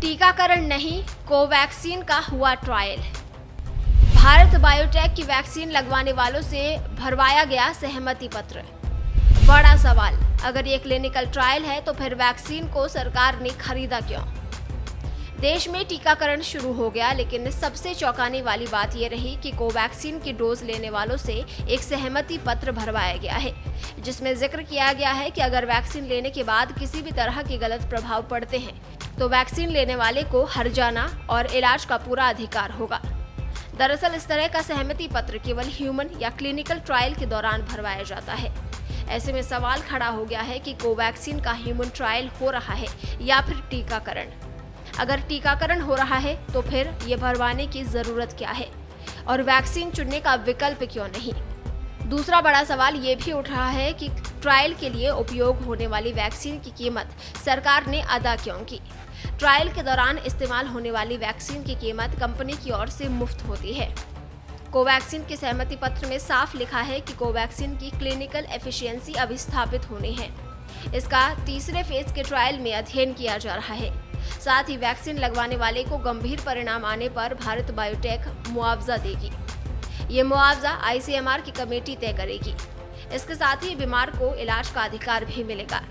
टीकाकरण नहीं, कोवैक्सीन का हुआ ट्रायल। भारत बायोटेक की वैक्सीन लगवाने वालों से भरवाया गया सहमति पत्र। बड़ा सवाल, अगर ये क्लिनिकल ट्रायल है तो फिर वैक्सीन को सरकार ने खरीदा क्यों? देश में टीकाकरण शुरू हो गया, लेकिन सबसे चौंकाने वाली बात यह रही कि कोवैक्सीन की डोज लेने वालों से एक सहमति पत्र भरवाया गया है, जिसमें जिक्र किया गया है कि अगर वैक्सीन लेने के बाद किसी भी तरह के गलत प्रभाव पड़ते हैं तो वैक्सीन लेने वाले को हर्जाना और इलाज का पूरा अधिकार होगा। दरअसल इस तरह का सहमति पत्र केवल ह्यूमन या क्लिनिकल ट्रायल के दौरान भरवाया जाता है। ऐसे में सवाल खड़ा हो गया है कि कोवैक्सीन का ह्यूमन ट्रायल हो रहा है या फिर टीकाकरण। अगर टीकाकरण हो रहा है तो फिर ये भरवाने की जरूरत क्या है और वैक्सीन चुनने का विकल्प क्यों नहीं? दूसरा बड़ा सवाल ये भी उठ रहा है कि ट्रायल के लिए उपयोग होने वाली वैक्सीन की कीमत सरकार ने अदा क्यों की? ट्रायल के दौरान इस्तेमाल होने वाली वैक्सीन की कीमत कंपनी की ओर से मुफ्त होती है। कोवैक्सीन के सहमति पत्र में साफ लिखा है कि कोवैक्सीन की क्लिनिकल एफिशिएंसी अभी स्थापित होनी है। इसका तीसरे फेज के ट्रायल में अध्ययन किया जा रहा है। साथ ही वैक्सीन लगवाने वाले को गंभीर परिणाम आने पर भारत बायोटेक मुआवजा देगी। ये मुआवजा ICMR की कमेटी तय करेगी। इसके साथ ही बीमार को इलाज का अधिकार भी मिलेगा।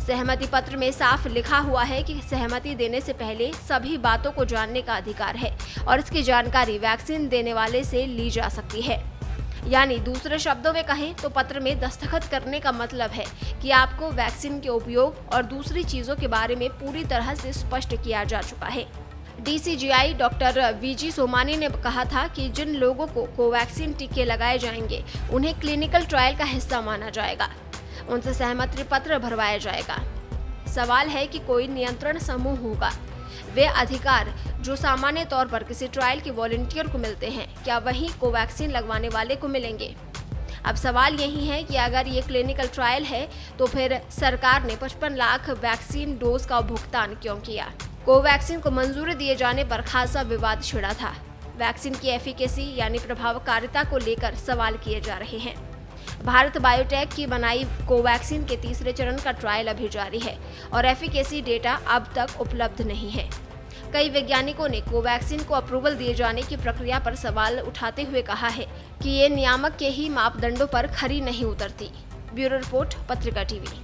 सहमति पत्र में साफ लिखा हुआ है कि सहमति देने से पहले सभी बातों को जानने का अधिकार है और इसकी जानकारी वैक्सीन देने वाले से ली जा सकती है। यानी दूसरे शब्दों में कहें तो पत्र में दस्तखत करने का मतलब है कि आपको वैक्सीन के उपयोग और दूसरी चीजों के बारे में पूरी तरह से स्पष्ट किया जा चुका है। DCGI डॉक्टर VG सोमानी ने कहा था कि जिन लोगों को कोवैक्सीन टीके लगाए जाएंगे उन्हें क्लिनिकल ट्रायल का हिस्सा माना जाएगा, उनसे सहमति पत्र भरवाया जाएगा। सवाल है कि कोई नियंत्रण समूह होगा। वे अधिकार जो सामान्य तौर पर किसी ट्रायल के वॉलंटियर को मिलते हैं, क्या वही कोवैक्सीन लगवाने वाले को मिलेंगे? अब सवाल यही है कि अगर ये क्लिनिकल ट्रायल है तो फिर सरकार ने 55 लाख वैक्सीन डोज का भुगतान क्यों किया? कोवैक्सीन को मंजूरी दिए जाने पर खासा विवाद छिड़ा था। वैक्सीन की एफिकेसी यानी प्रभावकारिता को लेकर सवाल किए जा रहे हैं। भारत बायोटेक की बनाई कोवैक्सीन के तीसरे चरण का ट्रायल अभी जारी है और एफिकेसी डेटा अब तक उपलब्ध नहीं है। कई वैज्ञानिकों ने कोवैक्सीन को अप्रूवल दिए जाने की प्रक्रिया पर सवाल उठाते हुए कहा है कि ये नियामक के ही मापदंडों पर खरी नहीं उतरती। ब्यूरो रिपोर्ट, पत्रिका टीवी।